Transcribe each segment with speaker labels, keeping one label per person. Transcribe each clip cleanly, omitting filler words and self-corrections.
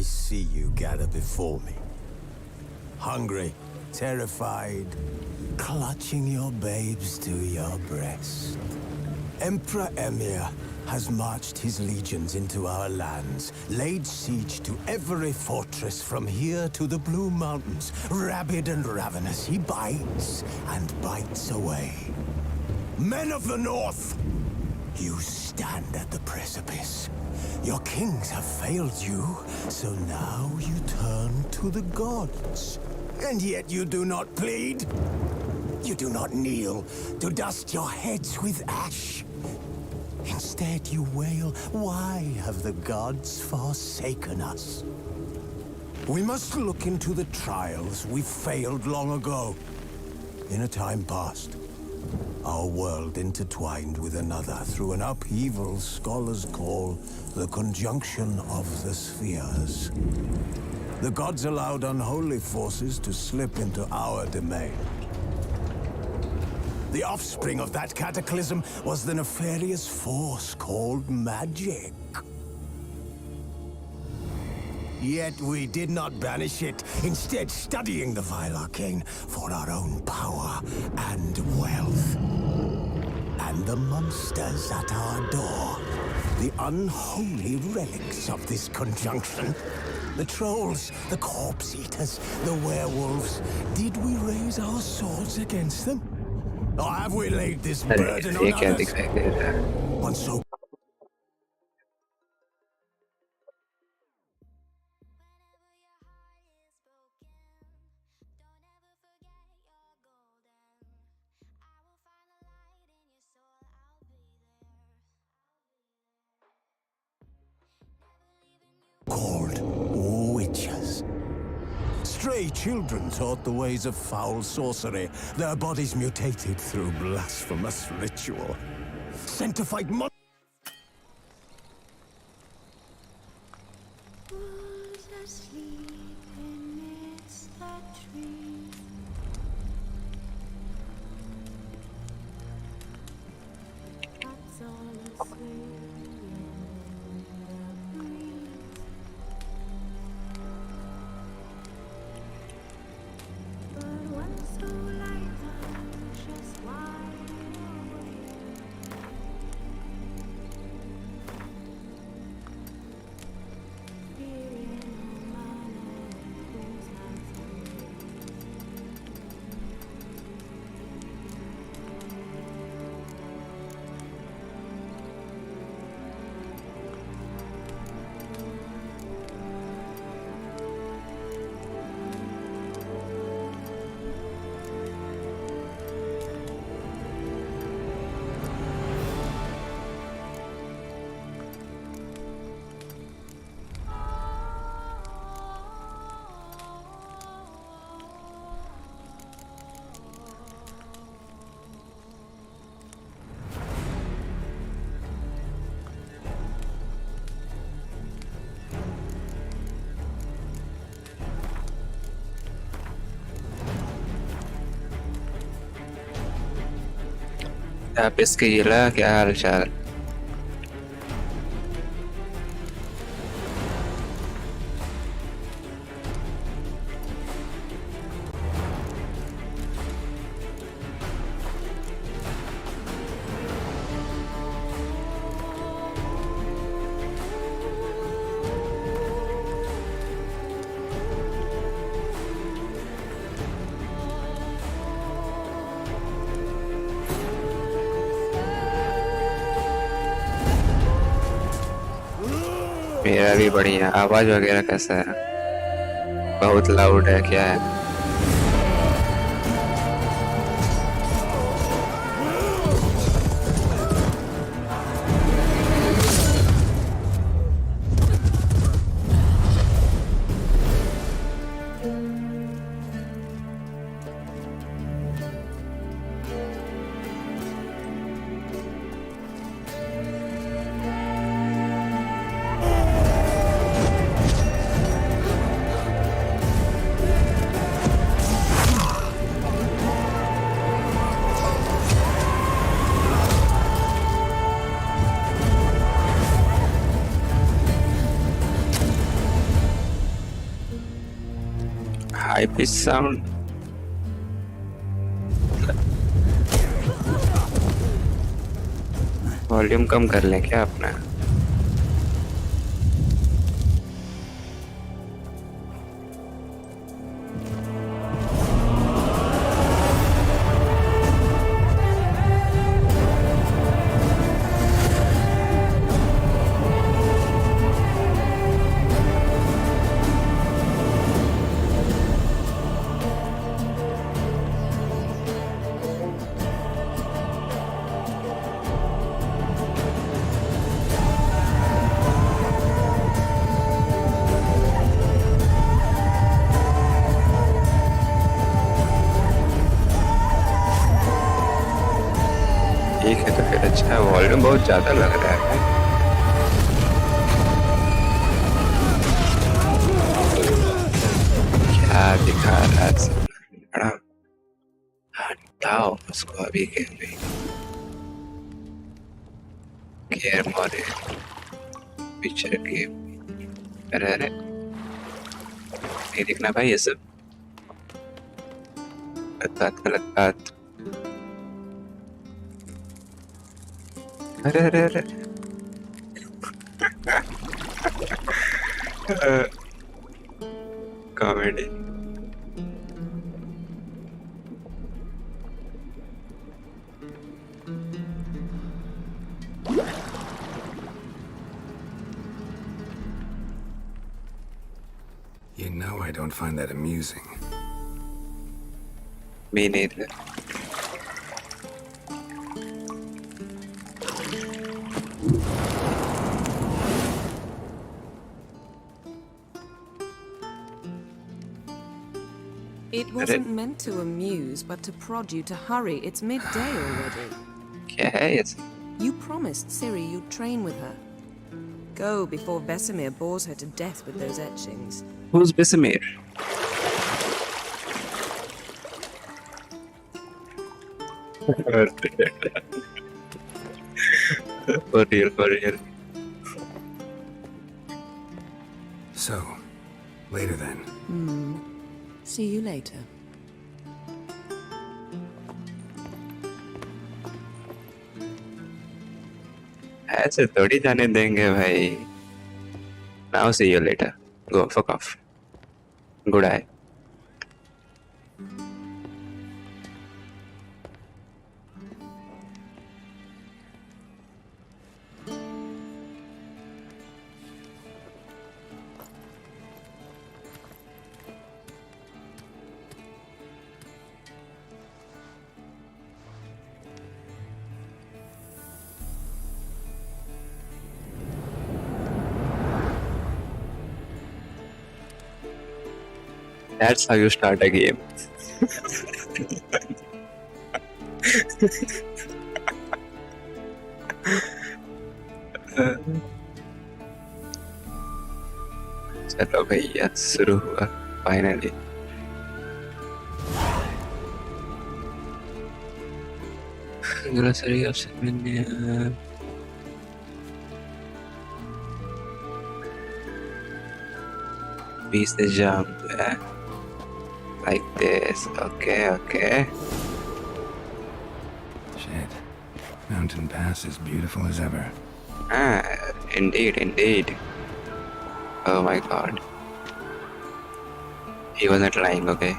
Speaker 1: see you gather before me. Hungry, terrified, clutching your babes to your breast. Emperor Emir has marched his legions into our lands, laid siege to every fortress from here to the Blue Mountains. Rabid and ravenous, he bites and bites away. Men of the North, you stand at the precipice. Your kings have failed you, so now you turn to the gods. And yet you do not plead. You do not kneel to dust your heads with ash. Instead you wail, why have the gods forsaken us? We must look into the trials we failed long ago. In a time past, our world intertwined with another through an upheaval scholars call the conjunction of the spheres. The gods allowed unholy forces to slip into our domain. The offspring of that cataclysm was the nefarious force called magic. Yet we did not banish it, instead studying the vile arcane for our own power and wealth. And the monsters at our door, the unholy relics of this conjunction. The trolls, the corpse eaters, the werewolves. Did we raise our swords against them? Or have we laid this burden on others? On so called witches. Stray children taught the ways of foul sorcery, their bodies mutated through blasphemous ritual. Sent to fight monsters.
Speaker 2: आप इसके जिला क्या हाल चाल मेरा भी बढ़िया आवाज वगैरह कैसा है बहुत लाउड है क्या है हाई पिच साउंड वॉल्यूम कम कर लें क्या अपना? ठीक है तो फिर अच्छा है, वॉल्यूम बहुत ज्यादा लग रहा है। क्या दिखा रहा है बड़ा? हटाओ उसको अभी के अभी। केयर मोरे पिक्चर की। अरे अरे नहीं दिखना भाई ये सब। गलत बात। अरे अरे अरे comedy.
Speaker 3: You know I don't find that amusing.
Speaker 2: Me neither.
Speaker 4: It wasn't meant to amuse, but to prod you to hurry. It's midday already.
Speaker 2: क्या है ये?
Speaker 4: You promised Ciri you'd train with her. Go before Vesemir bores her to death with those etchings.
Speaker 2: Who's Vesemir? For real.
Speaker 3: So, later then.
Speaker 4: See you later.
Speaker 2: ऐसे थोड़ी जाने देंगे भाई। Now see you later. Go fuck off. Good eye. That's how you start a game. चलो भैया शुरू हुआ finally. Grocery option में piece the jump like this. Okay.
Speaker 3: Shit. Mountain Pass is beautiful as ever.
Speaker 2: Indeed. Oh my god. He wasn't lying, okay.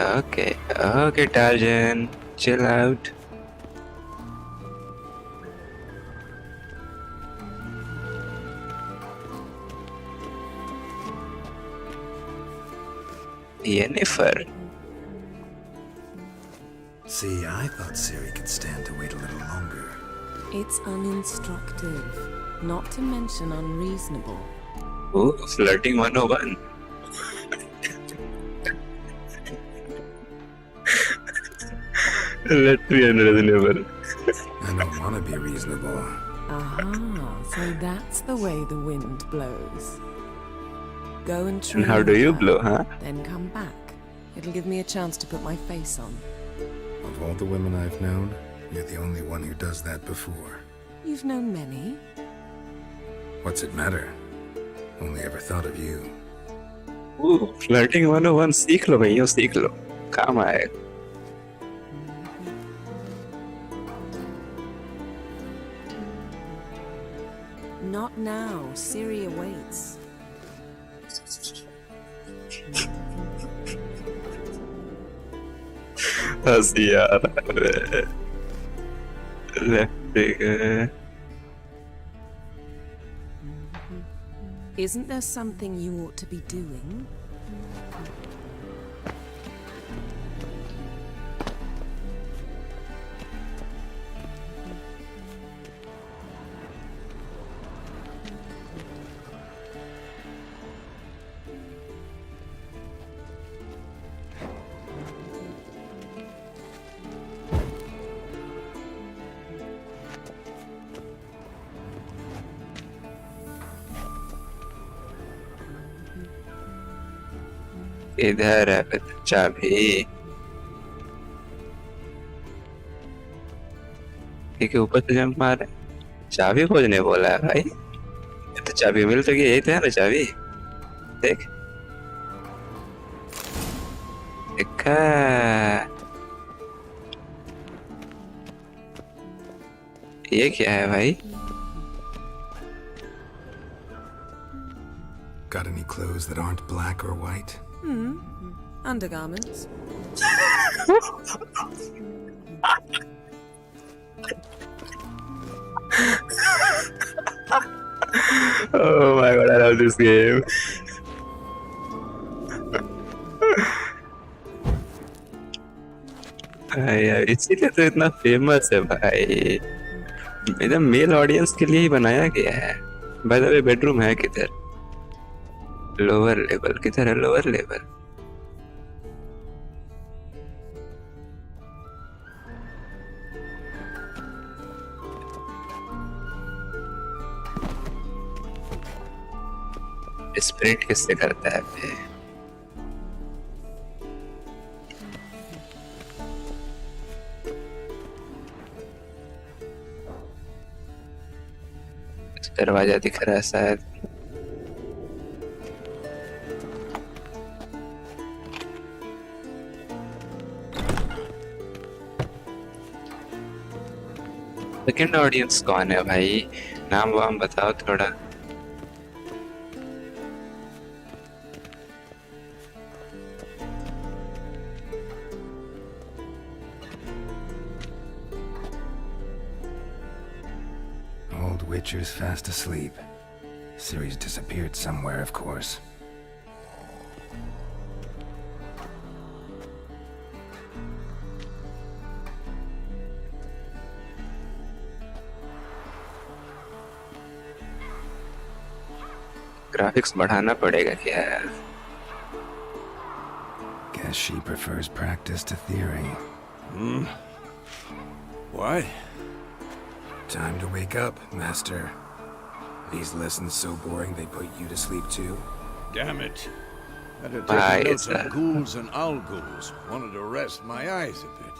Speaker 2: Okay, Tarzan. Chill out. Yennefer.
Speaker 3: See, I thought Ciri could stand to wait a little longer.
Speaker 4: It's uninstructive, not to mention unreasonable.
Speaker 2: Ooh, flirting 101. Let's be unreasonable.
Speaker 3: I don't want to be reasonable.
Speaker 4: Aha, so that's the way the wind blows. Go and train.
Speaker 2: And how do you
Speaker 4: with her,
Speaker 2: blow, huh?
Speaker 4: Then come back. It'll give me a chance to put my face on.
Speaker 3: Of all the women I've known, you're the only one who does that before.
Speaker 4: You've known many.
Speaker 3: What's it matter? Only ever thought of you.
Speaker 2: Flirting 101 सीख लो भैया, सीख लो, काम आएगा।
Speaker 4: Not now. Siri awaits.
Speaker 2: हंसी यार। Left
Speaker 4: Isn't there something you ought to be doing?
Speaker 2: इधर है फिर चाबी। ठीक है, ऊपर से जंप मारे, चाबी खोजने बोला है भाई। तो चाबी मिल तो गई, यही तो है ना चाबी। देख देखा, ये क्या है भाई?
Speaker 3: Got any clothes that aren't black or white?
Speaker 4: Undergarments.
Speaker 2: Oh my god, I love this game. भाई यार, इसीलिए तो इतना फेमस है भाई। एकदम मेल ऑडियंस के लिए ही बनाया गया है। बाय द वे, बेडरूम है किधर? लोअर लेवल किधर है? लोअर लेवल स्प्रिट किससे करता है बे? दरवाजा दिख रहा है शायद। सेकंड ऑडियंस कौन है भाई? नाम वाम बताओ थोड़ा।
Speaker 3: Old Witcher's fast asleep. Ciri's disappeared somewhere, of course.
Speaker 2: Graphics बढ़ाना पड़ेगा क्या?
Speaker 3: Guess she prefers practice to theory.
Speaker 1: What?
Speaker 3: Time to wake up, Master. These lessons so boring they put you to sleep too?
Speaker 5: Damn it. Had to
Speaker 2: Bye,
Speaker 5: take notes
Speaker 2: sir.
Speaker 5: of ghouls and owls. Wanted to rest my eyes a bit.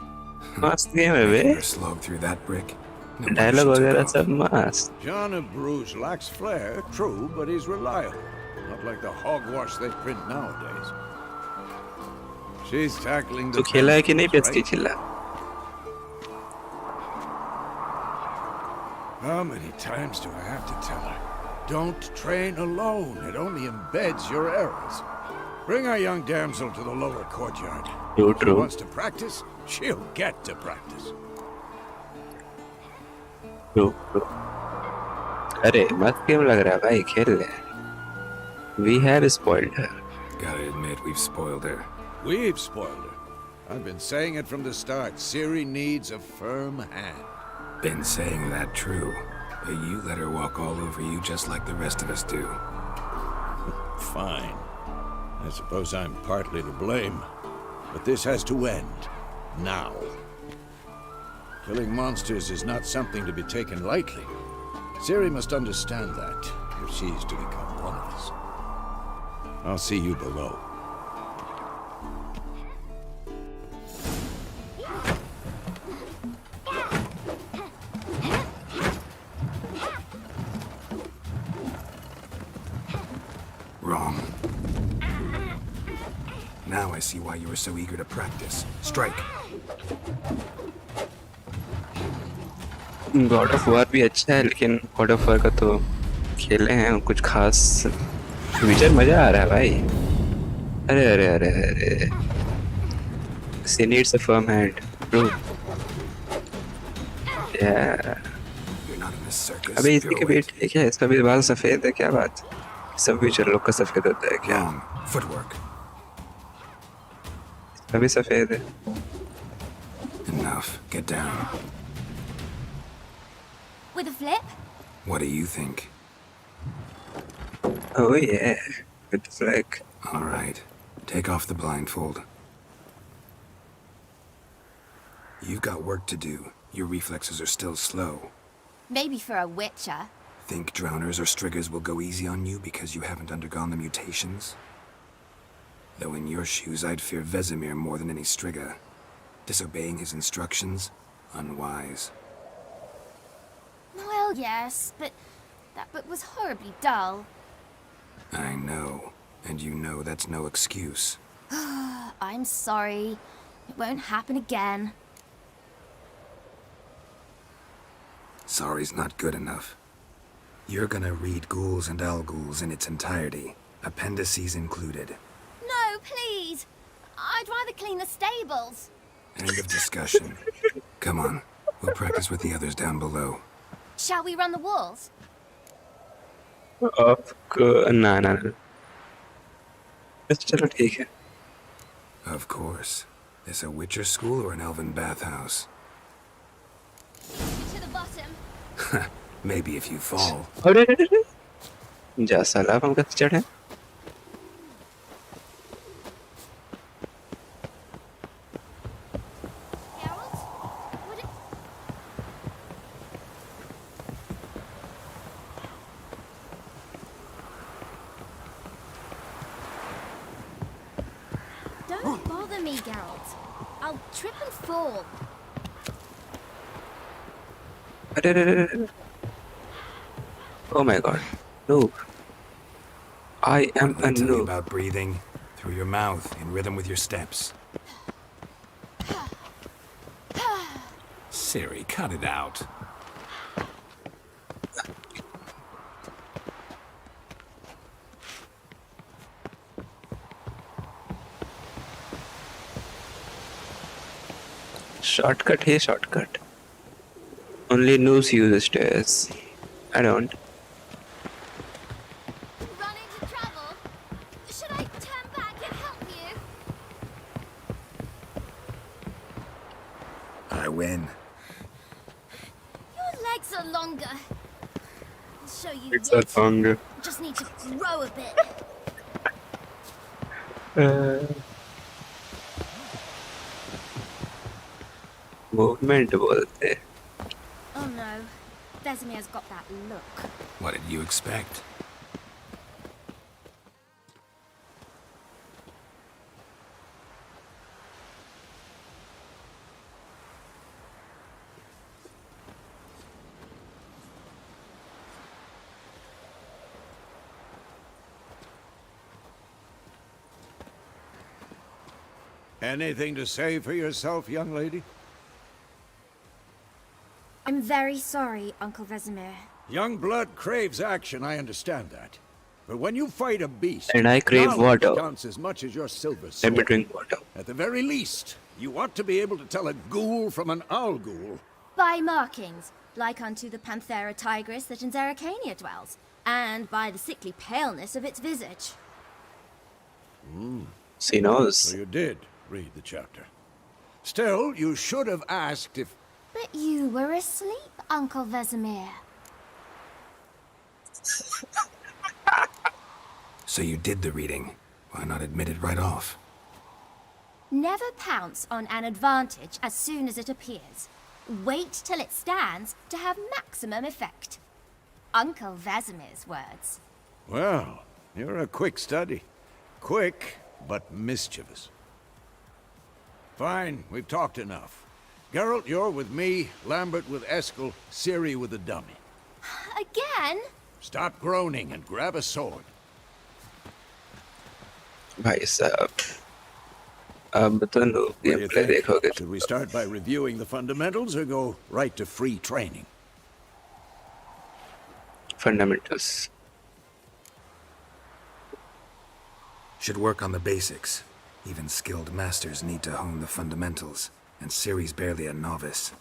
Speaker 2: मस्त game है बे।
Speaker 3: Never slog through that brick. No wonder
Speaker 2: dialogue
Speaker 3: she took
Speaker 2: वगैरह
Speaker 3: off.
Speaker 2: सब मस्त।
Speaker 5: John of Bruges lacks flair, true, but he's reliable. Not like the hogwash they print nowadays. She's tackling the
Speaker 2: तू खेला है कि नहीं
Speaker 5: tensions,
Speaker 2: पेस्की
Speaker 5: right?
Speaker 2: खेला?
Speaker 5: How many times do I have to tell her? Don't train alone. It only embeds your errors. Bring our young damsel to the lower courtyard.
Speaker 2: True,
Speaker 5: If she
Speaker 2: true.
Speaker 5: wants to practice, she'll get to practice.
Speaker 2: अरे मस्त game लग रहा है भाई, खेल ले। We have spoiled her.
Speaker 3: Gotta admit, we've spoiled her.
Speaker 5: We've spoiled her. I've been saying it from the start. Ciri needs a firm hand.
Speaker 3: Been saying that true. But you let her walk all over you just like the rest of us do.
Speaker 5: Fine. I suppose I'm partly to blame. But this has to end. Now. Killing monsters is not something to be taken lightly. Ciri must understand that, if she's to become one of us. I'll see you below.
Speaker 3: Wrong. Now I see why you were so eager to practice. Strike.
Speaker 2: God of war भी अच्छा है, लेकिन God of war का तो खेले हैं कुछ खास। विचर मजा आ रहा है भाई। अरे अरे अरे अरे, she needs a firm hand, bro. Yeah.
Speaker 3: You're not in this circus.
Speaker 2: अबे इसी के
Speaker 3: Pirouette.
Speaker 2: बेटे है क्या? इसका भी बाल सफेद है, क्या बात? सब विचर लोग का सफेद होता है क्या?
Speaker 3: Wrong. Footwork.
Speaker 2: इसका भी सफेद है।
Speaker 3: Enough. Get down.
Speaker 6: With a flip?
Speaker 3: What do you think?
Speaker 2: Oh yeah, with the flag.
Speaker 3: All right. Take off the blindfold. You've got work to do. Your reflexes are still slow.
Speaker 6: Maybe for a witcher.
Speaker 3: Think drowners or striggers will go easy on you because you haven't undergone the mutations? Though in your shoes, I'd fear Vesemir more than any strigger. Disobeying his instructions? Unwise.
Speaker 6: Well, yes, but that book was horribly dull.
Speaker 3: I know. And you know that's no excuse.
Speaker 6: I'm sorry. It won't happen again.
Speaker 3: Sorry's not good enough. You're gonna read Ghouls and Al-Ghouls in its entirety, appendices included.
Speaker 6: No, please. I'd rather clean the stables.
Speaker 3: End of discussion. Come on, we'll practice with the others down below.
Speaker 6: Shall we run the walls?
Speaker 2: ना ना ना, चलो ठीक है।
Speaker 3: Of course. This a Witcher school or an elven bathhouse?
Speaker 6: To the bottom.
Speaker 3: Maybe if you fall.
Speaker 2: अरे अरे अरे, जा साला हम कैसे चढ़े?
Speaker 6: Geralt? Would it... Don't bother me, Geralt. I'll trip and fall.
Speaker 2: अरे अरे अरे अरे। Oh my god, noob. I am
Speaker 3: What did
Speaker 2: a
Speaker 3: I tell you
Speaker 2: noob.
Speaker 3: about breathing? Through your mouth, in rhythm with your steps. Siri, cut it out.
Speaker 2: Shortcut है shortcut. Only noobs use stairs. I don't.
Speaker 6: Run into trouble? Should I turn back and help you?
Speaker 3: I win.
Speaker 6: Your legs are longer. I'll show you
Speaker 2: It's a
Speaker 6: yet.
Speaker 2: song.
Speaker 6: Just need to grow a bit.
Speaker 2: Movement बोलते हैं।
Speaker 6: Oh no, Vesemir's got that look.
Speaker 3: What did you expect?
Speaker 5: Anything to say for yourself, young lady?
Speaker 6: I'm very sorry, Uncle Vesemir.
Speaker 5: Young blood craves action, I understand that. But when you fight a beast,
Speaker 2: And I crave
Speaker 5: knowledge
Speaker 2: water.
Speaker 5: counts as much as your silver
Speaker 2: Let
Speaker 5: sword.
Speaker 2: me drink water.
Speaker 5: At the very least, you ought to be able to tell a ghoul from an owl ghoul.
Speaker 6: By markings, like unto the Panthera tigris that in Zeracania dwells, and by the sickly paleness of its visage.
Speaker 2: She knows.
Speaker 5: So you did read the chapter. Still, you should have asked if...
Speaker 6: But you were asleep, Uncle Vesemir.
Speaker 3: So you did the reading. Why not admit it right off?
Speaker 6: Never pounce on an advantage as soon as it appears. Wait till it stands to have maximum effect. Uncle Vesemir's words.
Speaker 5: Well, you're a quick study. Quick, but mischievous. Fine, we've talked enough. Geralt, you're with me, Lambert with Eskel, Ciri with the dummy.
Speaker 6: Again?
Speaker 5: Stop groaning and grab a sword.
Speaker 2: भाई साहब, अब तो no
Speaker 5: What do
Speaker 2: game
Speaker 5: you
Speaker 2: play
Speaker 5: think?
Speaker 2: देखोगे
Speaker 5: Should we start by reviewing the fundamentals or go right to free training?
Speaker 2: Fundamentals.
Speaker 3: Should work on the basics. Even skilled masters need to hone the fundamentals, and Ciri's barely a novice.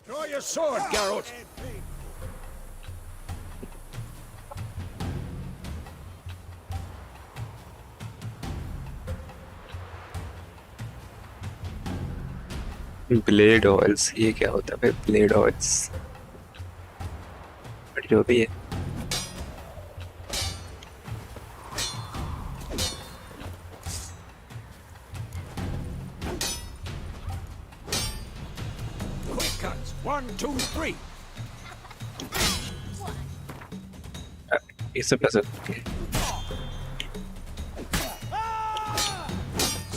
Speaker 5: Draw your sword, Geralt!
Speaker 2: Blade oils, ये क्या होता है भाई blade oils? But जो भी है.
Speaker 5: Quick cuts! 1, 2, 3!
Speaker 2: ये सब कैसे? Okay.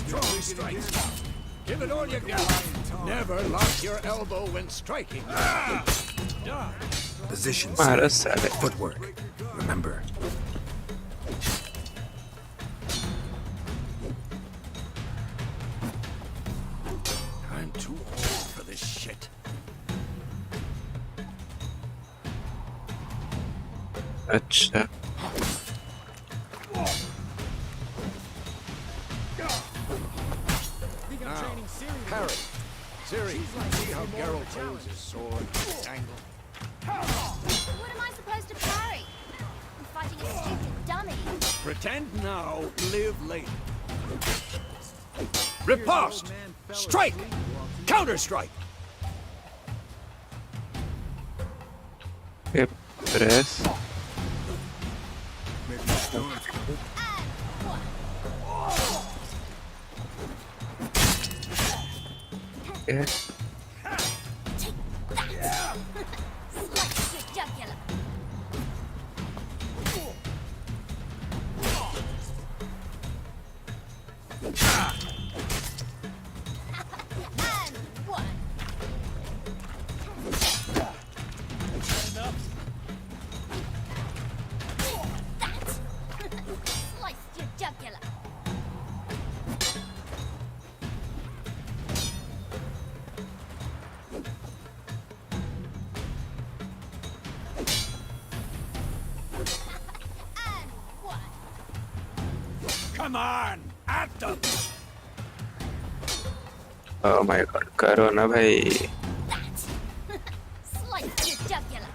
Speaker 5: Strong strikes! Give it all you got! Never lock your elbow when striking.
Speaker 3: Position
Speaker 2: मारा
Speaker 3: set.
Speaker 2: साले.
Speaker 3: Footwork. Remember.
Speaker 5: I'm too old for this shit.
Speaker 2: अच्छा.
Speaker 5: Parry. Ciri, see how Geralt holds his sword. Angle.
Speaker 6: What am I supposed to parry? I'm fighting a stupid dummy.
Speaker 5: Pretend now, live later. Riposte! Strike! Counter-strike!
Speaker 2: ये press. ये
Speaker 6: Slice your jugular. And one. That. Slice your jugular. And one.
Speaker 5: Come on! At them!
Speaker 2: oh my god, करो ना भाई.
Speaker 6: That. Slice your jugular.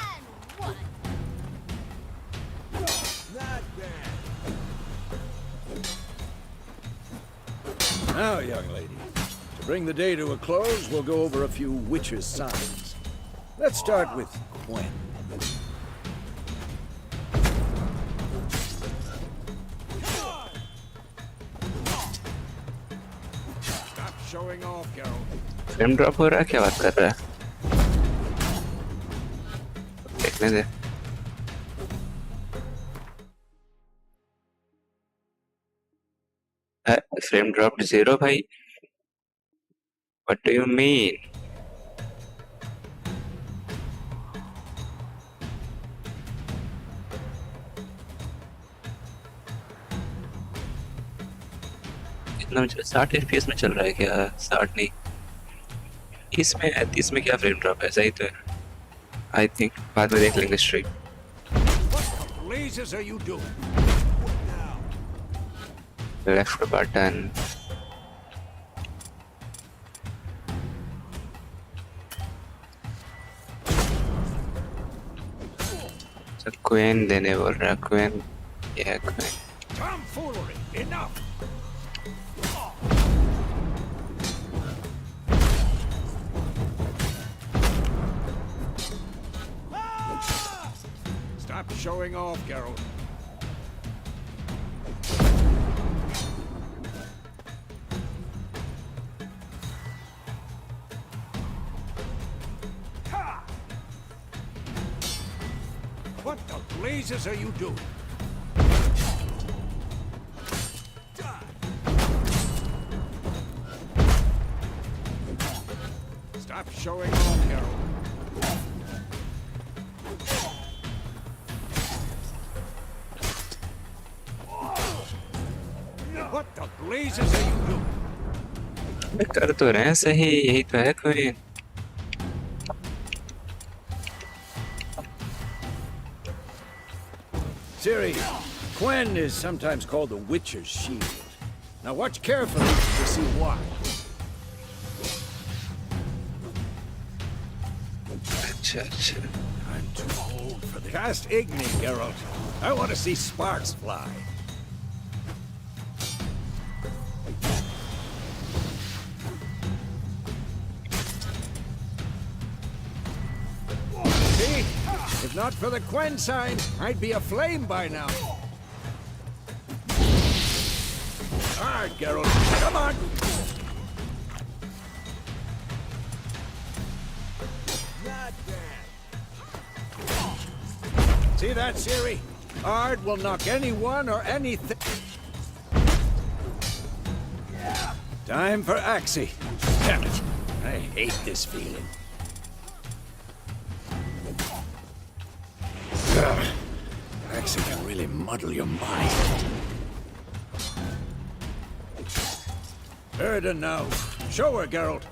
Speaker 6: And one.
Speaker 5: Now, young lady, to bring the day to a close, we'll go over a few witches' signs. Let's start with Gwen. Stop showing off, Geralt.
Speaker 2: Frame drop हो रहा है, क्या बात कर रहा है? देखने दे. Frame drop 0 भाई. What do you mean? इतना 60 FPS में चल रहा है क्या? 60 नहीं. इसमें क्या फ्रेम ड्रॉप है? सही तो है. आई थिंक बाद में देख लेंगे stream.
Speaker 5: What the blazes are you doing?
Speaker 2: Left button. Queen देने बोल रहा है. क्वीन. या queen.
Speaker 5: Tomfoolery! Enough! Stop showing off, Geralt. What the blazes are you doing? Stop showing off, Harold. What the blazes are you doing?
Speaker 2: कर तो रहे हैं सही, यही तो है कोई।
Speaker 5: Ciri, Quen is sometimes called the Witcher's Shield. Now watch carefully to see why.
Speaker 2: अच्छा अच्छा।
Speaker 5: I'm too old for this. Cast Igni, Geralt. I want to see sparks fly. See? If not for the Quen sign, I'd be aflame by now. Hard, Geralt. Come on! Not bad. See that, Ciri? Ard will knock anyone or anything. Time for Axie. Damn it. I hate this feeling. Ugh. Axie can really muddle your mind. Erden now. Show her, Geralt.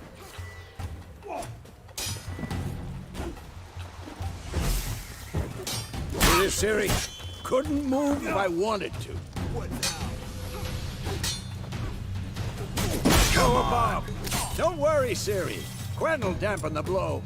Speaker 5: See this, Ciri? Couldn't move if I wanted to. Go above. Don't worry, Ciri. Quen will dampen the blow.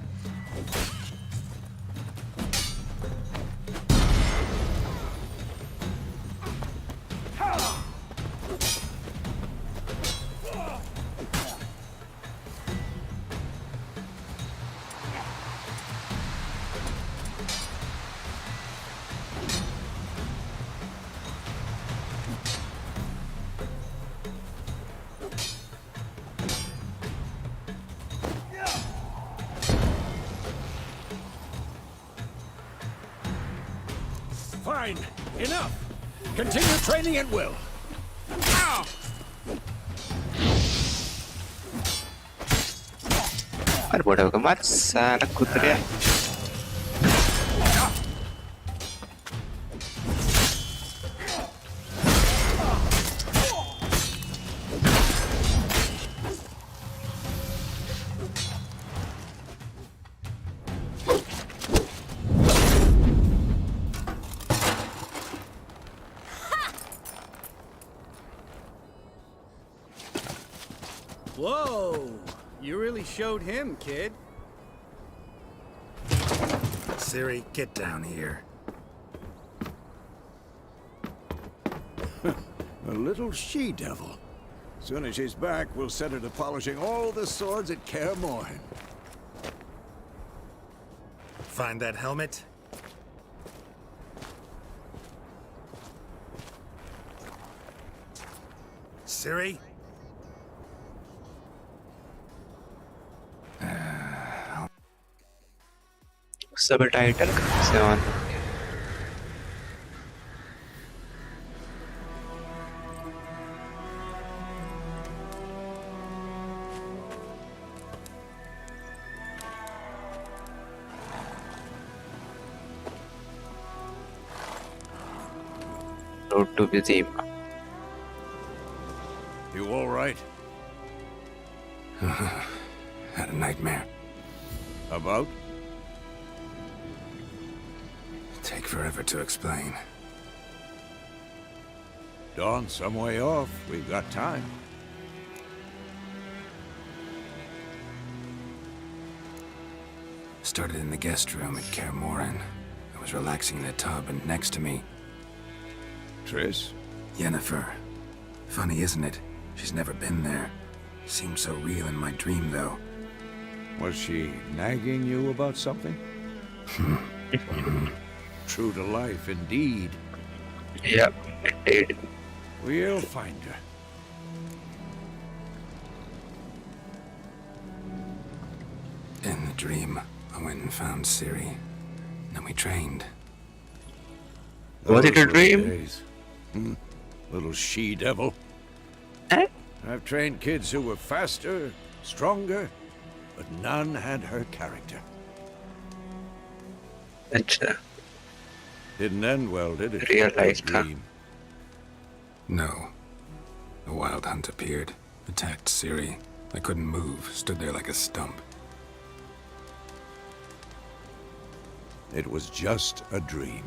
Speaker 5: Fine. Enough. Continue training at will. Ow!
Speaker 2: अरे बड़ा होगा मार सारा कूद गया।
Speaker 7: Whoa! You really showed him, kid.
Speaker 3: Ciri, get down here.
Speaker 5: A little she-devil. Soon as she's back, we'll set her to polishing all the swords at Kaer Morhen.
Speaker 3: Find that helmet? Ciri?
Speaker 2: सब title कहाँ से on? Road to Vizima.
Speaker 5: You all right?
Speaker 3: Had a nightmare.
Speaker 5: About?
Speaker 3: Take forever to explain.
Speaker 5: Dawn's some way off. We've got time.
Speaker 3: Started in the guest room at Kaer Morhen. I was relaxing in a tub, and next to me,
Speaker 5: Triss?
Speaker 3: Yennefer. Funny, isn't it? She's never been there. Seemed so real in my dream, though.
Speaker 5: Was she nagging you about something? True to life, indeed.
Speaker 2: Yep, indeed.
Speaker 5: We'll find her.
Speaker 3: In the dream, I went and found Ciri. Then we trained.
Speaker 2: Was it a
Speaker 5: Those were
Speaker 2: dream?
Speaker 5: days. Little she-devil.
Speaker 2: Eh?
Speaker 5: I've trained kids who were faster, stronger, but none had her character.
Speaker 2: अच्छा,
Speaker 5: Didn't end well, did it?
Speaker 2: Real life
Speaker 5: A
Speaker 2: था.
Speaker 5: dream.
Speaker 3: No. A wild hunt appeared, attacked Ciri. I couldn't move, stood there like a stump.
Speaker 5: It was just a dream.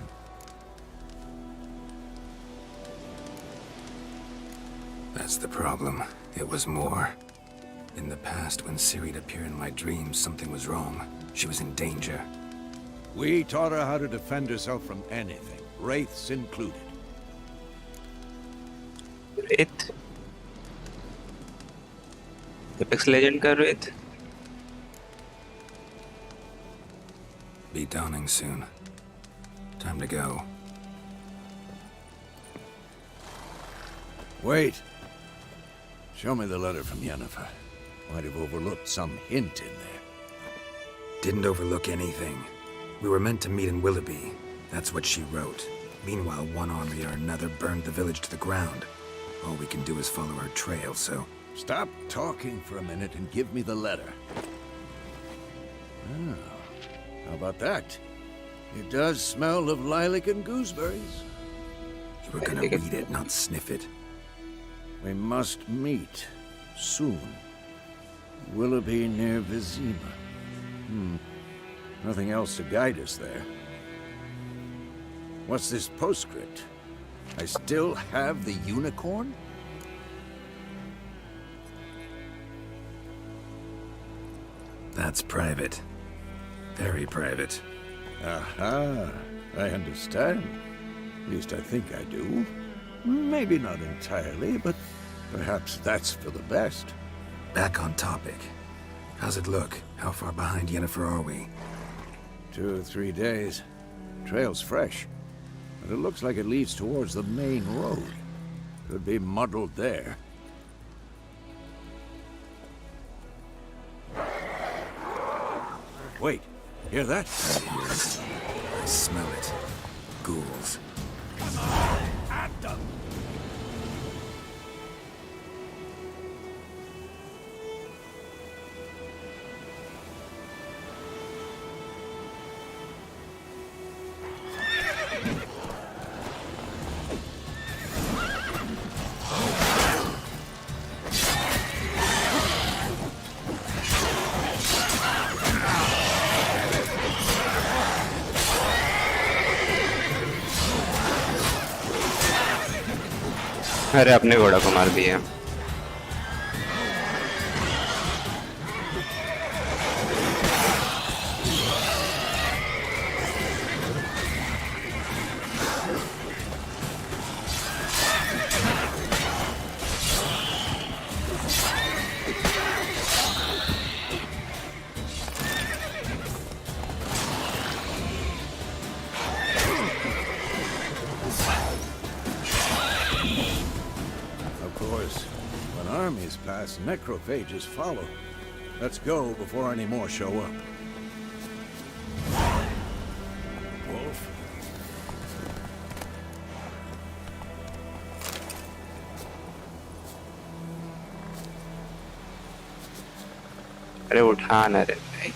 Speaker 3: That's the problem. It was more. In the past, when Ciri'd appear in my dreams, something was wrong. She was in danger.
Speaker 5: We taught her how to defend herself from anything, wraiths included.
Speaker 2: Wraith. Apex Legend का Wraith.
Speaker 3: Be dawning soon. Time to go.
Speaker 5: Wait. Show me the letter from Yennefer. Might have overlooked some hint in there.
Speaker 3: Didn't overlook anything. We were meant to meet in Willoughby. That's what she wrote. Meanwhile, one army or another burned the village to the ground. All we can do is follow her trail, so...
Speaker 5: Stop talking for a minute and give me the letter. Oh, how about that? It does smell of lilac and gooseberries.
Speaker 3: You were gonna read it, not sniff it.
Speaker 5: We must meet soon. Willoughby near Vizima. Nothing else to guide us there. What's this postscript? I still have the unicorn?
Speaker 3: That's private. Very private.
Speaker 5: Aha, I understand. At least I think I do. Maybe not entirely, but perhaps that's for the best.
Speaker 3: Back on topic. How's it look? How far behind Yennefer are we?
Speaker 5: 2 or 3 days. Trail's fresh, but it looks like it leads towards the main road. Could be muddled there. Wait, hear that?
Speaker 3: I smell it. Ghouls.
Speaker 2: अरे अपने घोड़ा को मार दिया.
Speaker 5: Armies pass, necrophages follow. Let's go before any more show up. Wolf.
Speaker 2: अरे उठा ना रे भाई.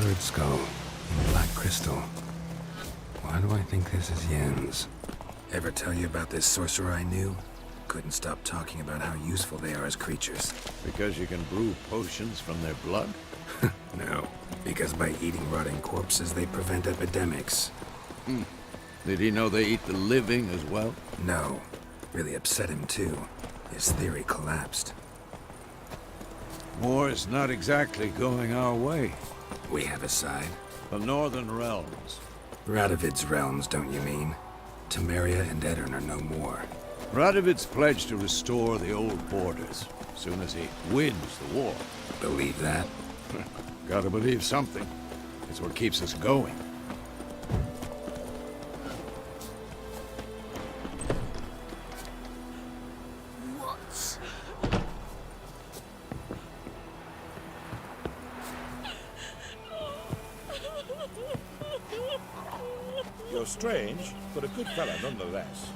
Speaker 3: Bird skull and black crystal. Why do I think this is Yen's? Ever tell you about this sorcerer I knew? Couldn't stop talking about how useful they are as creatures.
Speaker 5: Because you can brew potions from their blood?
Speaker 3: No, because by eating rotting corpses, they prevent epidemics.
Speaker 5: Did he know they eat the living as well?
Speaker 3: No. Really upset him, too. His theory collapsed.
Speaker 5: War's not exactly going our way.
Speaker 3: We have a side.
Speaker 5: The Northern Realms.
Speaker 3: Radovid's realms, don't you mean? Temeria and Edirn are no more.
Speaker 5: Radovid's pledged to restore the old borders, as soon as he wins the war.
Speaker 3: Believe that?
Speaker 5: Gotta believe something. It's what keeps us going.
Speaker 6: What?
Speaker 8: You're strange, but a good fella nonetheless.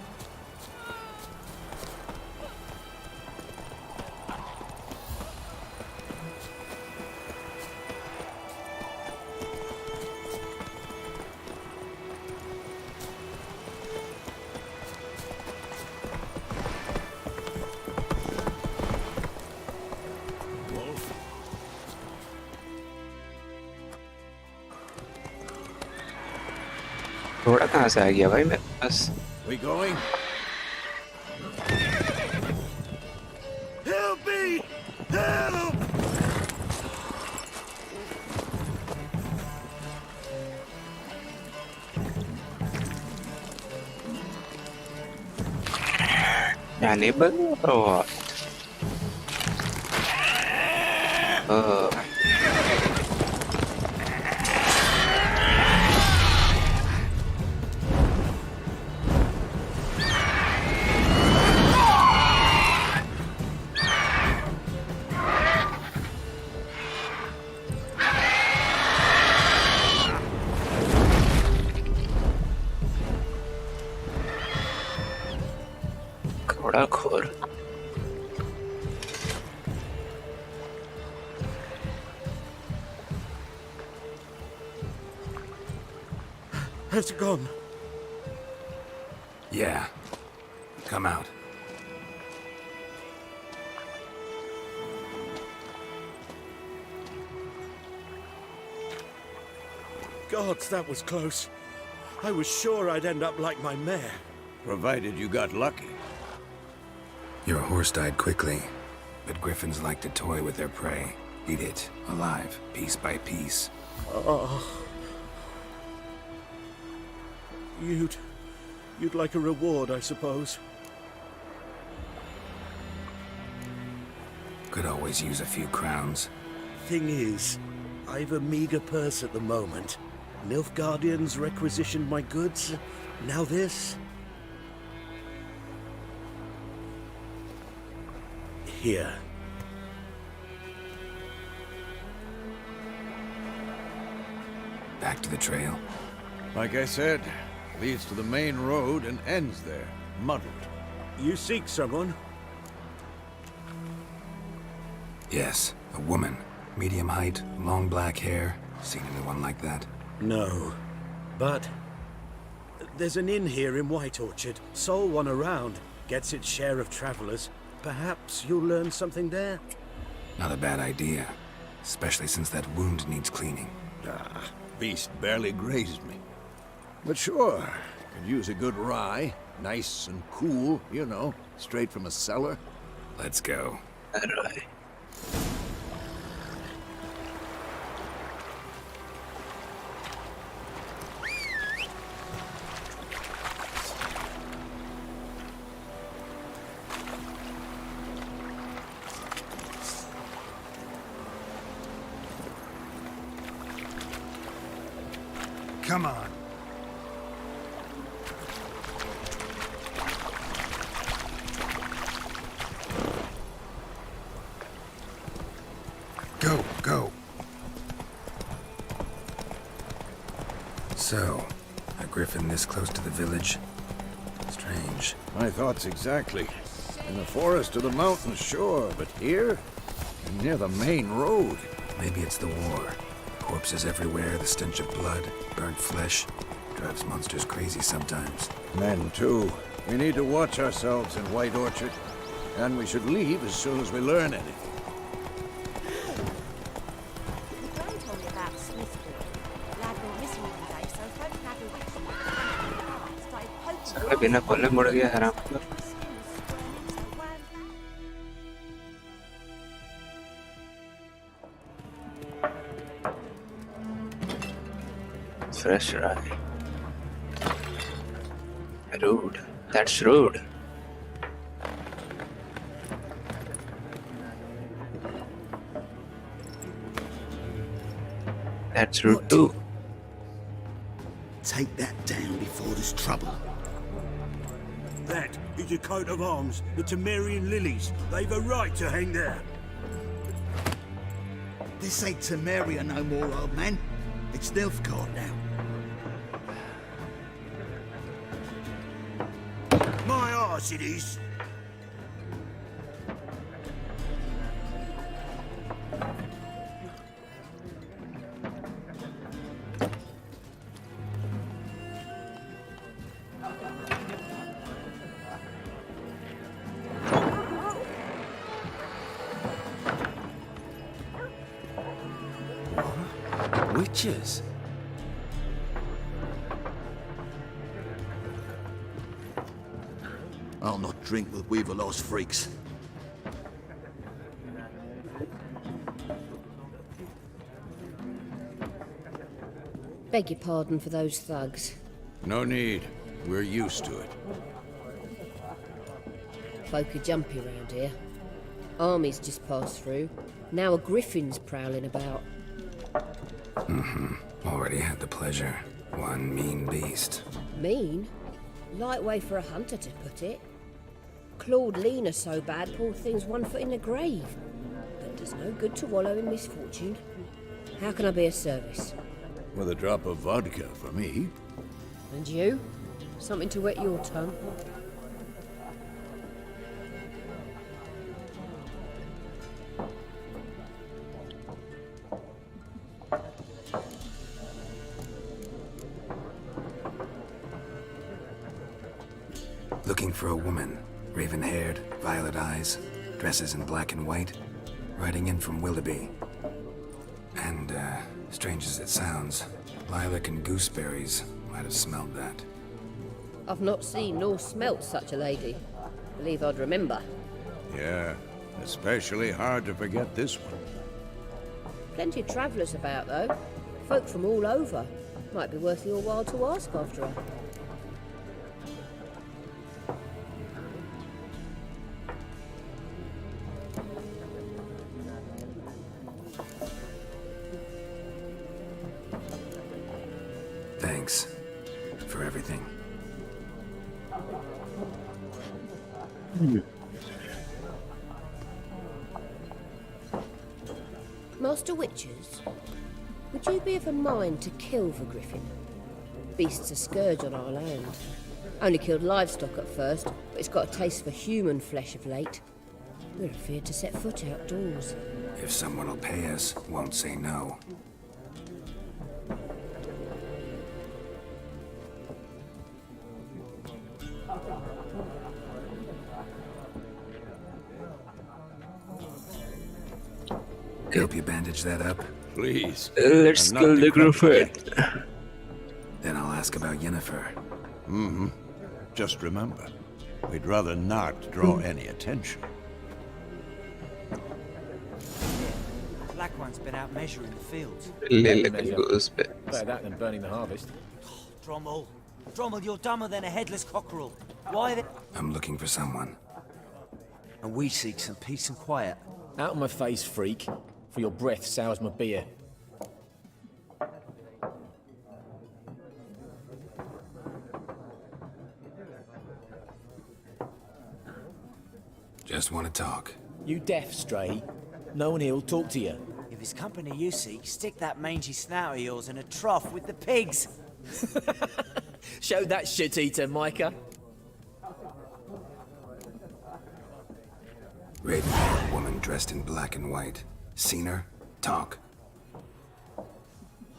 Speaker 2: घोड़ा कहाँ से आ गया भाई मेरे पास?
Speaker 5: We going?
Speaker 8: Help me! Help!
Speaker 2: Cannibal or what? घोड़ा खोर.
Speaker 8: Has it gone?
Speaker 3: Yeah. Come out.
Speaker 8: Gods, that was close. I was sure I'd end up like my mare.
Speaker 5: Provided you got lucky.
Speaker 3: Your horse died quickly, but griffins like to toy with their prey. Eat it, alive, piece by piece.
Speaker 8: Oh. You'd like a reward, I suppose.
Speaker 3: Could always use a few crowns.
Speaker 8: Thing is, I've a meager purse at the moment. Nilfgaardians requisitioned my goods. Now this. Here.
Speaker 3: Back to the trail.
Speaker 5: Like I said, leads to the main road and ends there, muddled.
Speaker 8: You seek someone?
Speaker 3: Yes, a woman. Medium height, long black hair. Seen anyone like that?
Speaker 8: No. But there's an inn here in White Orchard. Sole one around. Gets its share of travelers. Perhaps you'll learn something there?
Speaker 3: Not a bad idea. Especially since that wound needs cleaning.
Speaker 5: Ah, beast barely grazed me. But sure, could use a good rye. Nice and cool, you know, straight from a cellar.
Speaker 3: Let's go.
Speaker 2: Alright.
Speaker 3: Come on. Go, go. So, a griffin this close to the village? Strange.
Speaker 5: My thoughts exactly. In the forest or the mountains, sure, but here? Near the main road.
Speaker 3: Maybe it's the war. Corpses everywhere, the stench of blood, burnt flesh. Drives monsters crazy sometimes.
Speaker 5: Men, too. We need to watch ourselves in White Orchard. And we should leave as soon as we learn anything.
Speaker 9: The guy told me about Smithfield. Lad went missing one day, so folk gathered with him. Started poking
Speaker 2: साला बिना बोले मुड़ गया हराम खोर. Fresh rye. Rude. That's rude. That's rude too.
Speaker 10: Take that down before there's trouble.
Speaker 8: That is a coat of arms, the Temerian lilies. They've a right to hang there.
Speaker 10: This ain't Temeria no more, old man. It's Nilfgaard now.
Speaker 8: My arse it is.
Speaker 3: Witches?
Speaker 10: I'll not drink with Weaverlost freaks.
Speaker 11: Beg your pardon for those thugs.
Speaker 5: No need. We're used to it.
Speaker 11: Folk are jumpy round here. Armies just passed through. Now a griffin's prowling about.
Speaker 3: Already had the pleasure. One mean beast.
Speaker 11: Mean? Light way for a hunter to put it. Clawed Lena so bad, poor thing's 1 foot in the grave. But does no good to wallow in misfortune. How can I be of service?
Speaker 5: With a drop of vodka for me.
Speaker 11: And you? Something to wet your tongue?
Speaker 3: Looking for a woman. Raven-haired, violet eyes, dresses in black and white. Riding in from Willoughby. And, strange as it sounds, lilac and gooseberries might have smelled that.
Speaker 11: I've not seen nor smelt such a lady. Believe I'd remember.
Speaker 5: Yeah, especially hard to forget this one.
Speaker 11: Plenty of travellers about, though. Folk from all over. Might be worth your while to ask after her.
Speaker 3: Thanks for everything.
Speaker 11: Master Witchers, would you be of a mind to kill the griffin? Beast's a scourge on our land. Only killed livestock at first, but it's got a taste for human flesh of late. We're afeard to set foot outdoors.
Speaker 3: If someone will pay us, won't say no. Help you bandage that up?
Speaker 5: Please.
Speaker 2: Let's kill the griffin.
Speaker 3: Then I'll ask about Yennefer.
Speaker 5: Just remember, we'd rather not draw any attention.
Speaker 12: Black one's been out measuring the fields.
Speaker 2: Better
Speaker 12: that than burning the harvest. Drommel, you're dumber than a headless cockerel. Why the...
Speaker 3: I'm looking for someone.
Speaker 12: And we seek some peace and quiet.
Speaker 13: Out of my face, freak. For your breath sours my beer.
Speaker 3: Just want to talk.
Speaker 13: You deaf, Stray? No one here'll talk to you.
Speaker 12: If it's company you seek, stick that mangy snout of yours in a trough with the pigs.
Speaker 13: Show that shit-eater, Micah.
Speaker 3: Raven-haired woman dressed in black and white. Seen her? Talk.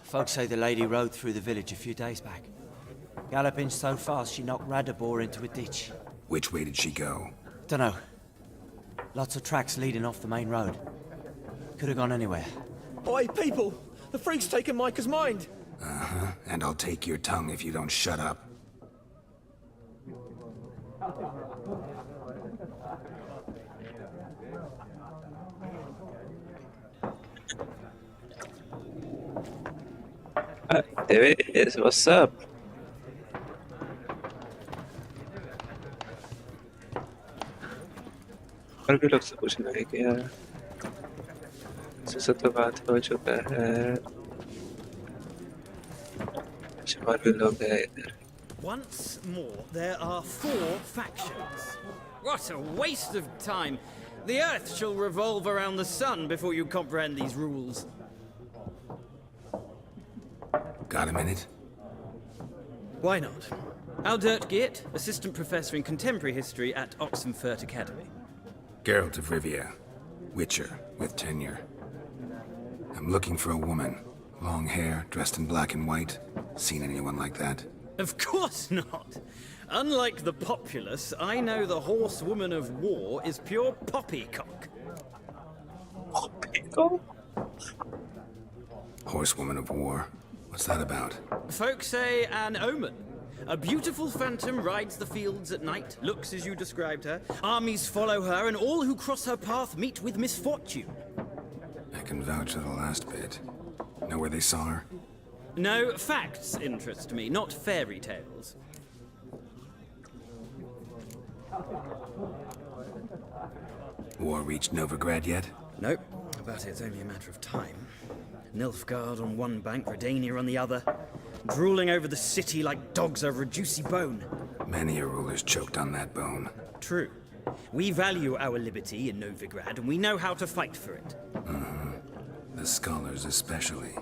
Speaker 12: Folks say the lady rode through the village a few days back. Galloping so fast she knocked Radabor into a ditch.
Speaker 3: Which way did she go?
Speaker 12: Dunno. Lots of tracks leading off the main road. Could have gone anywhere.
Speaker 13: Oi, people! The freak's taken Micah's mind!
Speaker 3: Uh-huh. And I'll take your tongue if you don't shut up.
Speaker 2: There it is. What's up? और भी लोग से पूछना है कि यार तो बात हो चुका है और भी लोग हैं इधर.
Speaker 7: Once more, there are 4 factions. What a waste of time. The Earth shall revolve around the sun before you comprehend these rules.
Speaker 3: Got a minute?
Speaker 7: Why not? Aldert Geert, Assistant Professor in Contemporary History at Oxenfurt Academy.
Speaker 3: Geralt of Rivia. Witcher, with tenure. I'm looking for a woman. Long hair, dressed in black and white. Seen anyone like that?
Speaker 7: Of course not. Unlike the populace, I know the horsewoman of war is pure poppycock.
Speaker 2: Poppycock?
Speaker 3: Horsewoman of war? What's that about?
Speaker 7: Folk say an omen. A beautiful phantom rides the fields at night, looks as you described her. Armies follow her, and all who cross her path meet with misfortune.
Speaker 3: I can vouch for the last bit. Know where they saw her?
Speaker 7: No, facts interest me, not fairy tales.
Speaker 3: War reached Novigrad yet?
Speaker 7: Nope, but it's only a matter of time. Nilfgaard on one bank, Redania on the other, drooling over the city like dogs over a juicy bone.
Speaker 3: Many a ruler's choked on that bone.
Speaker 7: True. We value our liberty in Novigrad, and we know how to fight for it.
Speaker 3: The scholars especially.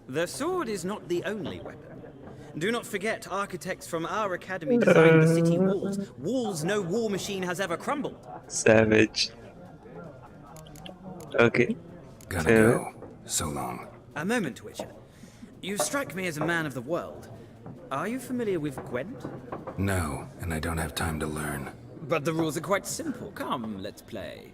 Speaker 7: The sword is not the only weapon. Do not forget, architects from our academy designed the city walls. Walls no war machine has ever crumbled.
Speaker 2: Savage. Okay.
Speaker 3: Gotta go. So long.
Speaker 7: A moment, Witcher. You strike me as a man of the world. Are you familiar with Gwent?
Speaker 3: No, and I don't have time to learn.
Speaker 7: But the rules are quite simple. Come, let's play.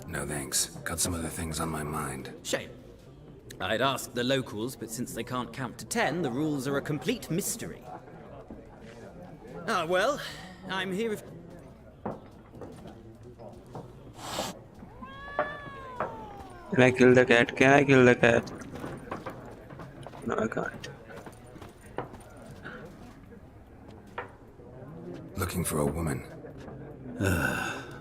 Speaker 3: No thanks. Got some other things on my mind.
Speaker 7: Shame. I'd ask the locals, but since they can't count to 10, the rules are a complete mystery. Ah, well, I'm here if...
Speaker 2: Can I kill the cat? Can I kill the cat? No, I can't.
Speaker 3: Looking for a woman.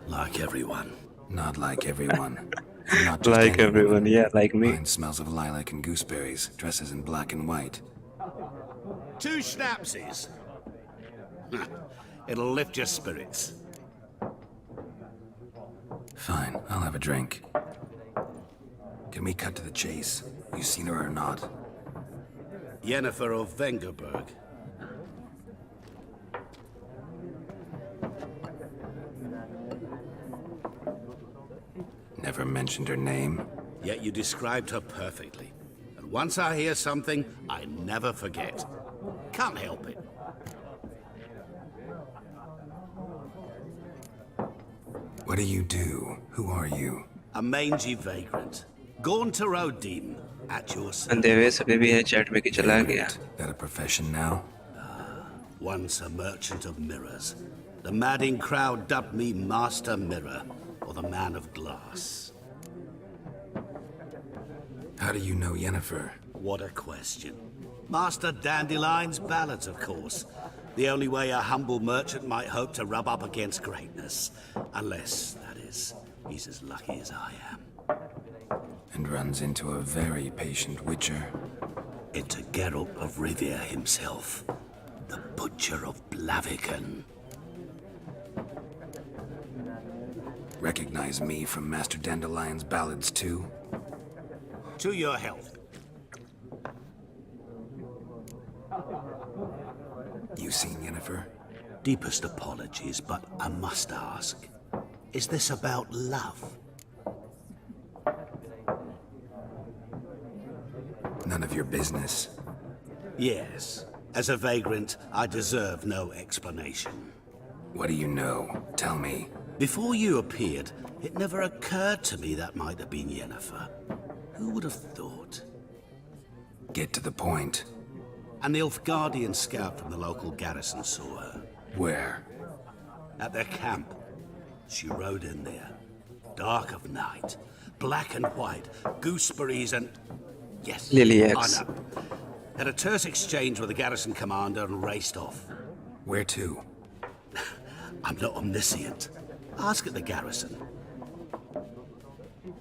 Speaker 8: Like everyone.
Speaker 3: Not like everyone. And not just
Speaker 2: Like
Speaker 3: any
Speaker 2: everyone,
Speaker 3: woman.
Speaker 2: yeah, like me.
Speaker 3: Mine smells of lilac and gooseberries, dresses in black and white.
Speaker 10: 2 schnapsies. It'll lift your spirits.
Speaker 3: Fine, I'll have a drink. Can we cut to the chase? You seen her or not?
Speaker 10: Yennefer of Vengerberg.
Speaker 3: Never mentioned her name.
Speaker 10: Yet you described her perfectly. And once I hear something, I never forget. Can't help it.
Speaker 3: What do you do? Who are you?
Speaker 10: A mangy vagrant. Gone to Rodim, at your service.
Speaker 2: अंधेरे सभी भी है chat में कि चला गया.
Speaker 3: Got a profession now?
Speaker 10: Once a merchant of mirrors. The madding crowd dubbed me Master Mirror, or the Man of Glass.
Speaker 3: How do you know Yennefer?
Speaker 10: What a question. Master Dandelion's ballads, of course. The only way a humble merchant might hope to rub up against greatness. Unless, that is, he's as lucky as I am.
Speaker 3: And runs into a very patient witcher.
Speaker 10: Into Geralt of Rivia himself. The Butcher of Blaviken.
Speaker 3: Recognize me from Master Dandelion's ballads too?
Speaker 10: To your health.
Speaker 3: You seen Yennefer?
Speaker 10: Deepest apologies, but I must ask. Is this about love?
Speaker 3: None of your business.
Speaker 10: Yes. As a vagrant, I deserve no explanation.
Speaker 3: What do you know? Tell me.
Speaker 10: Before you appeared, it never occurred to me that might have been Yennefer. Who would have thought?
Speaker 3: Get to the point.
Speaker 10: An Nilfgaardian scout from the local garrison saw her.
Speaker 3: Where?
Speaker 10: At their camp. She rode in there. Dark of night. Black and white. Gooseberries and... Yes,
Speaker 2: Lily
Speaker 10: I
Speaker 2: X.
Speaker 10: know. Had a terse exchange with the garrison commander and raced off.
Speaker 3: Where to?
Speaker 10: I'm not omniscient. Ask at the garrison.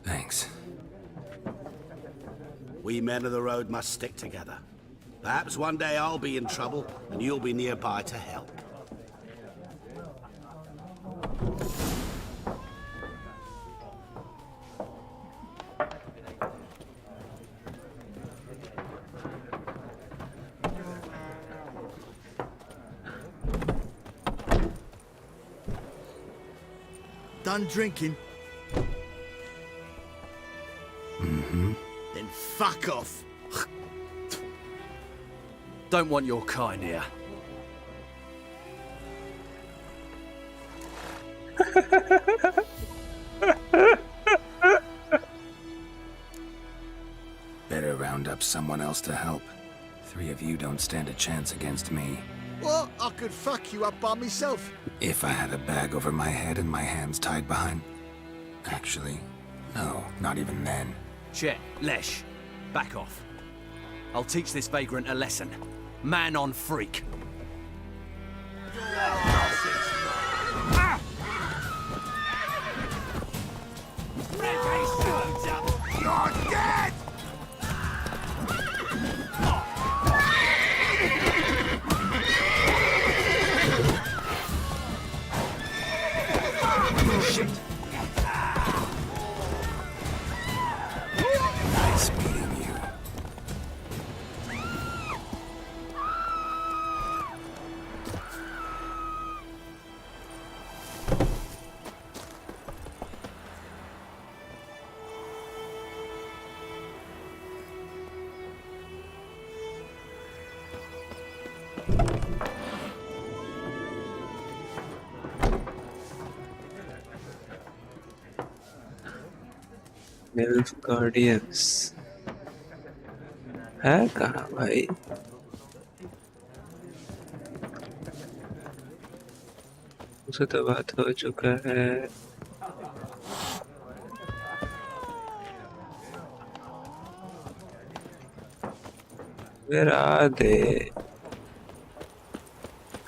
Speaker 3: Thanks.
Speaker 10: We men of the road must stick together. Perhaps one day I'll be in trouble, and you'll be nearby to help.
Speaker 14: Done drinking?
Speaker 3: Mm-hmm.
Speaker 14: Then fuck off. Don't want your kind here.
Speaker 3: someone else to help. 3 of you don't stand a chance against me.
Speaker 14: What? I could fuck you up by myself.
Speaker 3: If I had a bag over my head and my hands tied behind... Actually, no, not even then.
Speaker 14: Chet, Lesh, back off. I'll teach this vagrant a lesson. Man on freak.
Speaker 10: You're dead!
Speaker 3: Shit. Nice meeting you.
Speaker 2: MILF guardians है कहाँ भाई? उसे तो बात हो चुका है। मेरा दे।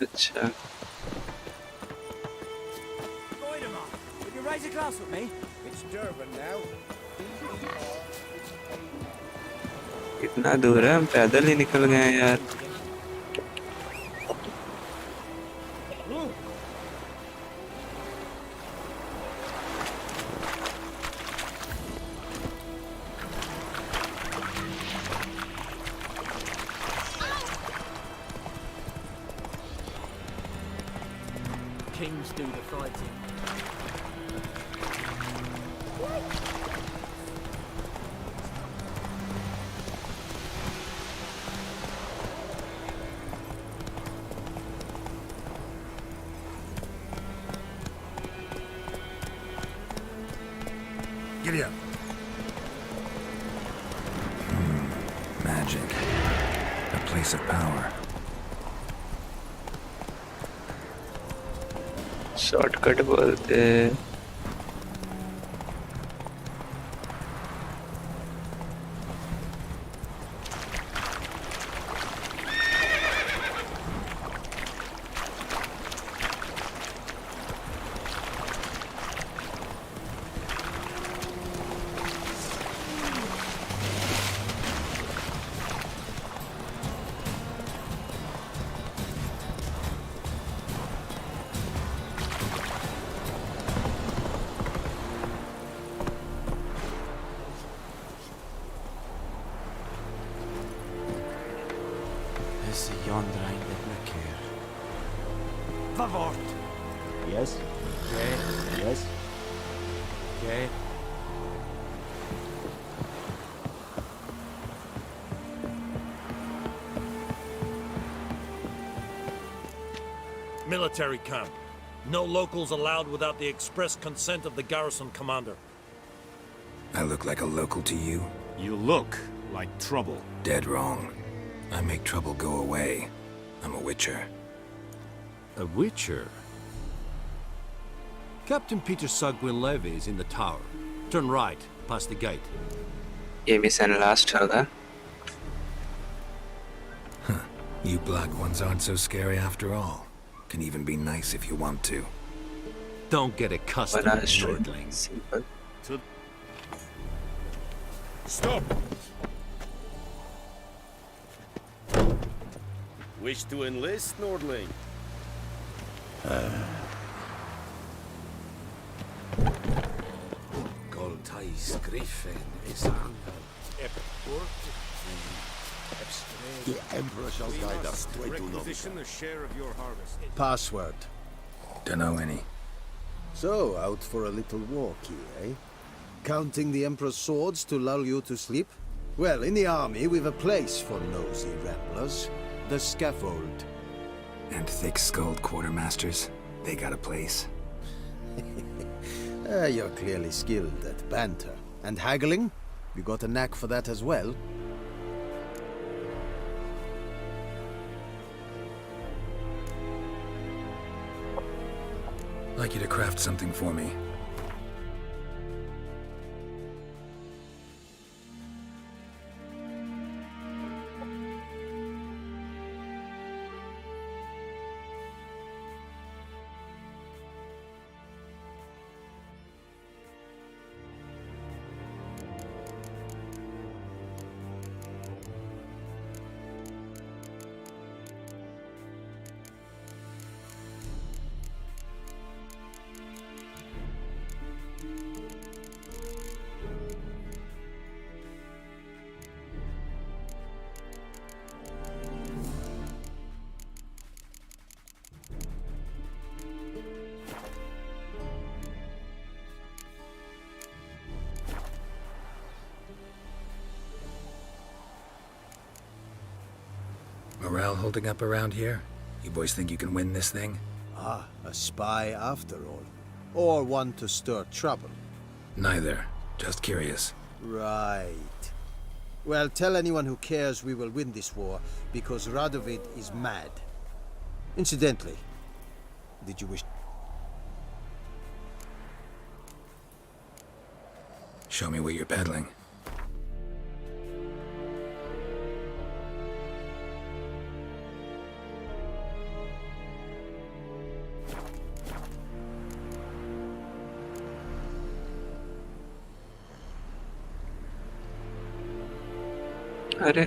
Speaker 2: अच्छा।
Speaker 12: Would you raise a glass with me?
Speaker 5: It's Durban now.
Speaker 2: कितना दूर है? हम पैदल ही निकल गए हैं यार।
Speaker 14: Kings do the fighting.
Speaker 5: Giddy up.
Speaker 3: Magic. A place of power.
Speaker 2: Shortcut बोलते हैं।
Speaker 12: Is yonder ain't the look here. Vavort!
Speaker 13: Yes?
Speaker 12: Okay.
Speaker 13: Yes?
Speaker 12: Okay.
Speaker 15: Military camp. No locals allowed without the express consent of the garrison commander.
Speaker 3: I look like a local to you?
Speaker 15: You look like trouble.
Speaker 3: Dead wrong. I make trouble go away. I'm a witcher.
Speaker 15: A witcher? Captain Peter Sagwin Levy is in the tower. Turn right, past the gate.
Speaker 2: ये mission last होगा।
Speaker 3: You black ones aren't so scary after all. Can even be nice if you want to.
Speaker 15: Don't get accustomed to snorkeling.
Speaker 16: Stop! Wish to enlist, Nordling?
Speaker 10: Goltais Griffin is angel.
Speaker 5: The Emperor shall guide us to a
Speaker 16: Requisition a share of your harvest.
Speaker 8: Password.
Speaker 3: Dunno any.
Speaker 8: So, out for a little walk here, eh? Counting the Emperor's swords to lull you to sleep? Well, in the army, we've a place for nosy ramblers. The scaffold.
Speaker 3: And thick-skulled quartermasters? They got a place.
Speaker 8: You're clearly skilled at banter. And haggling? You got a knack for that as well?
Speaker 3: like you to craft something for me. Morale holding up around here? You boys think you can win this thing?
Speaker 8: Ah, a spy after all. Or one to stir trouble.
Speaker 3: Neither. Just curious.
Speaker 8: Right. Well, tell anyone who cares we will win this war, because Radovid is mad. Incidentally, did you wish...
Speaker 3: Show me what you're peddling.
Speaker 2: अरे